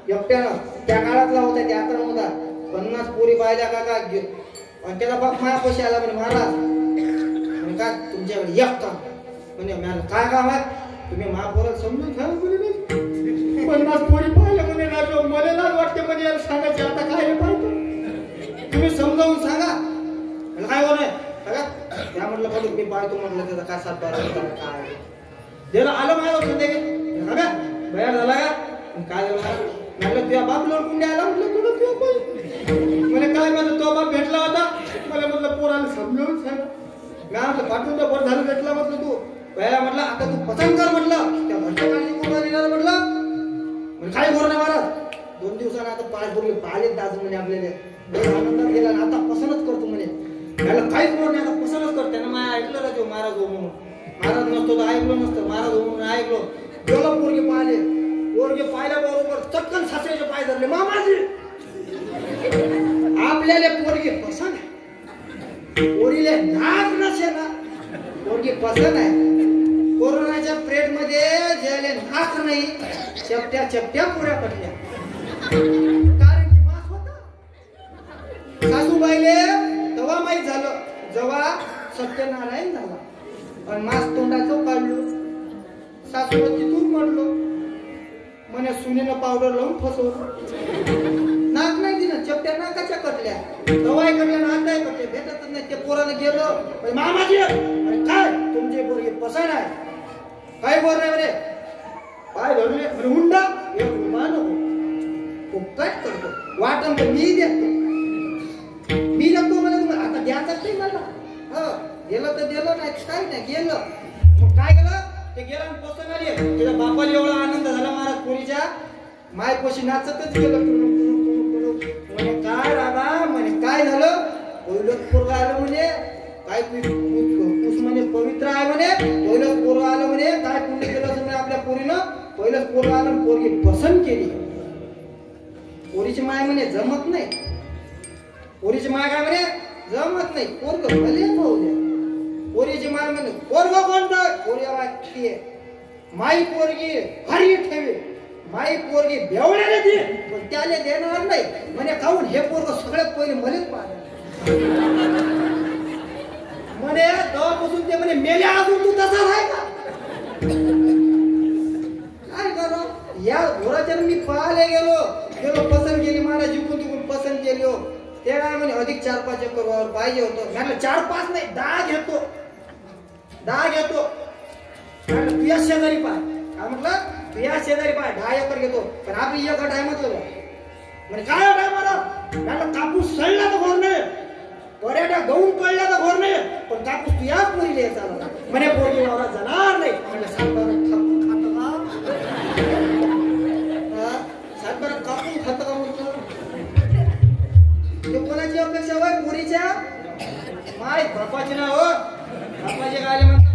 एकट्यानं त्या काळातला होता त्या आता नव्हता 50 पोरी पाहिल्या काका आणि त्याला बाप मायापाशी आला म्हणे महाराज म्हणे का तुमच्याकडे एक काम म्हणे मला काय काम आहे तुम्ही महापौराला समजून घ्या म्हणे 50 पोरी पाहिल्या म्हणे राजो मला लाज वाटते म्हणे याला सांगायचे आता काय पाहिजे तुम्ही समजावून सांगा मला काय होणार बघा त्या म्हटलं बघ मी पाहतो म्हटलं त्याचा काय 7-12 काय त्याला आलं माझं होतं बघा बयार झाला का काय झालं म्हटलं तुझ्या बाप लोटून द्यायला म्हटलं तुला तुझ्या म्हणे काय माझा तो बाप भेटला होता मला म्हटलं पोराला समजावून सांग मी म्हटलं पाठवून तर बरं झालं भेटला म्हटलं तू बया म्हटलं आता तू पसंत कर म्हटलं त्या घरच्या काळजी कोणाला येणार म्हटलं म्हणजे काय बोर नाही महाराज 2 दिवसानं आता पाय भरले पाहिले दाजून म्हणे आपल्याला आनंदात गेला आता पसंतच करतो म्हणे त्याला काहीच बोर नाही आता पसंतच कर त्यानं मला ऐकलं ना तो महाराज हो म्हणून महाराज नसतो तर ऐकलो नसतं महाराज हो म्हणून ऐकलो गेलो पोरगे पाहिले पोरगे पाहिल्याबरोबर चटकन सासऱ्याचे पाय धरले मामाजी आपल्याला पोरगे पसंत पोरीले नाक नसे ना पोरगे पसंत आहे कोरोनाच्या पिरियड मध्ये ज्याले नाक नाही चपट्या पुऱ्या पडल्या कारण की मास होता सासूबाईले तेव्हा माहीत झालं जेव्हा सत्यनारायण झाला आणि मास तोंडाचं काढलो सासूला तिथून म्हणलो म्हणे सुनेनं पावडर लावून फसवलं नाक नाही दिलं चपट्या नाकाच्या कटल्या दवाई कटल्या नाक नाही कटले भेटतच नाही ते पोरानं गेलो मामाजी काय तुमचे पोरगे पसंत आहे काय बोल नाही म्हणे पाय धरले म्हणे हुंडा एक रुपया नको काय करतो वाटण तर मी देतो म्हणे तुम्हाला आता द्यायचंच नाही मला गेलं तर दिलं नाही काय नाही गेलं मग काय केलं ते गेला पसंत आली त्याच्या बापाला एवढा आनंद झाला महाराज पोरीच्या मायपाशी नाचतच गेलं म्हणे काय राधा म्हणे काय झालं पहिलंच पोरग आलं म्हणे काय कुस म्हणे पवित्र आहे म्हणे पहिलंच पोरग आलं म्हणे काय पुण्य केलं असं म्हणे आपल्या पोरीनं पहिलंच पोरग आलं पोरगी पसंत केली पोरीची माय म्हणे जमत नाही पोरीची माय काय म्हणे जमत नाही पोरग भले पाहू द्या पोरीची माय म्हणे पोरग कोणतं पोरी वाटते माई पोरगी हरी ठेवी माई पोरगी बेवड्याला दे पण त्याला देणार नाही म्हणे खाऊन हे पोरग सगळ्यात पहिले मलेच पाहिजे म्हणे तेव्हापासून ते म्हणे मेल्या अजून तू तसाच आहे का काय करा या घोराच्या मी पाहायला गेलो पसंत केली मला जिंकून तिकून पसंत केली हो ते काय म्हणे अधिक 4-5 एकर पाहिजे होतं म्हटलं 4-5 नाही 10 घेतो तुझ्या शेजारी पाय काय म्हटलं तुझ्या शेजारी पाय 10 एकर घेतो पण आपली एकर टायमच होतो म्हणजे काय टायमाला म्हटलं कापूस सडला तर घोर नाही पर्याट्या गहू कळल्या तर घोर नाही पण कापूस तू या पोरीला यायचा म्हणे पोरी वावरात जाणार नाही म्हटलं 7-12 कापून खात का म्हणतो ते कोणाची अपेक्षा होय पोरीच्या माय बापाची ना हो बापाचे काय म्हणतात